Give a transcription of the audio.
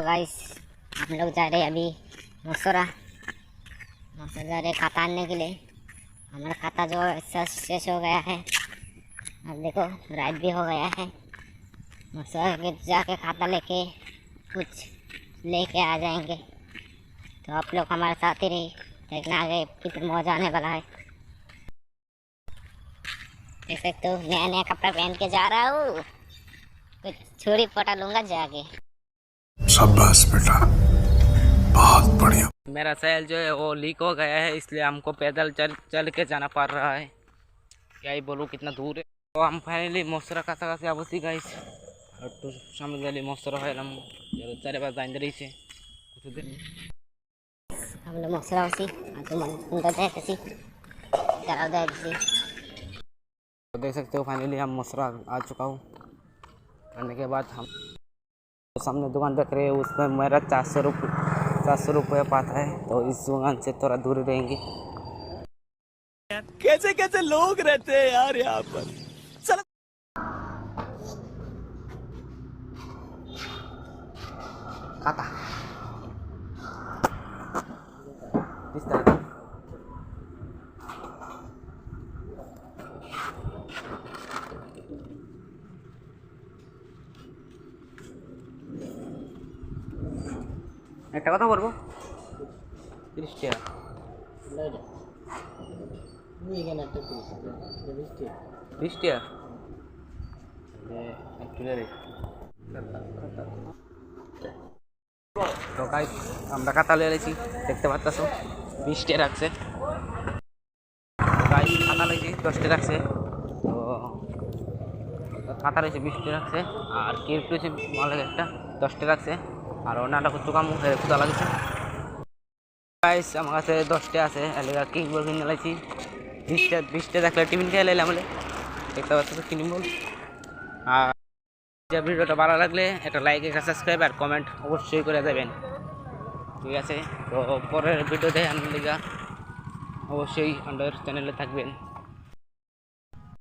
Guys हम लोग जा रहे हैं अभी मौसरा जा रहे खाता आनने के लिए। हमारा खाता जो शेष हो गया है, अब देखो रात भी हो गया है। मौसरा के जाके खाता लेके कुछ लेके आ जाएंगे। तो आप लोग हमारे साथ ही रहिए, देखना आगे कितना मौज आने वाला है। देख सकते हो नया नया कपड़ा पहन के जा रहा हूँ, कुछ छुरी पटा लूंगा जाके। शाबाश बेटा, बहुत बढ़िया। मेरा सेल जो है वो लीक हो गया है, इसलिए हमको पैदल चल के जाना पड़ रहा है। क्या ही बोलूँ कितना दूर है। तो हम फाइनली मौसरा काছাকাছি আবছি গাইস। একটু সামনে গেলে মৌসরা হইলাম, চারিপাশ দাঁড়িয়ে রয়েছে কিছুদিন। हम लोग मौसरा उसी अंदर जाए चलाओ जाए। तो देख सकते हो फाइनली हम मौसरा आ चुका हूँ। आने के बाद हम तो सामने दुकान देख रहे हैं, उसमें मेरा 400 रुपये पाता है। तो इस दुकान से थोड़ा दूर रहेंगे। कैसे कैसे लोग रहते हैं यार यहाँ पर। खाता इस तरह একটা কথা বলবো, 30 টাকা তো গাইস আমরা খাতা লিয়ে এসেছি, দেখতে পাচ্ছ 20 টাকা রাখছে। গাইস খাতা লিয়েছি 10 টাকা রাখছে। তো খাতা রয়েছে 20 টাকা রাখছে, আর কেক রয়েছে মালে একটা 10 টাকা রাখছে, আর অন্যটা কিছু কাম ক্ষুদা লাগছে। গাইস আমার কাছে 10 টাকা আছে, এলাকা কেক বল কিনে লাইছি। 20 টাকা রাখলে টিফিন খেয়ে লাইলাম বলে, দেখতে পাচ্ছ কিনে বল। আর ভিডিওটা ভালো লাগলে একটা লাইক, একটা সাবস্ক্রাইব আর কমেন্ট অবশ্যই করে দেবেন, ঠিক আছে। তো পরের ভিডিও দেখার লিগা অবশ্যই আমাদের চ্যানেলে থাকবেন।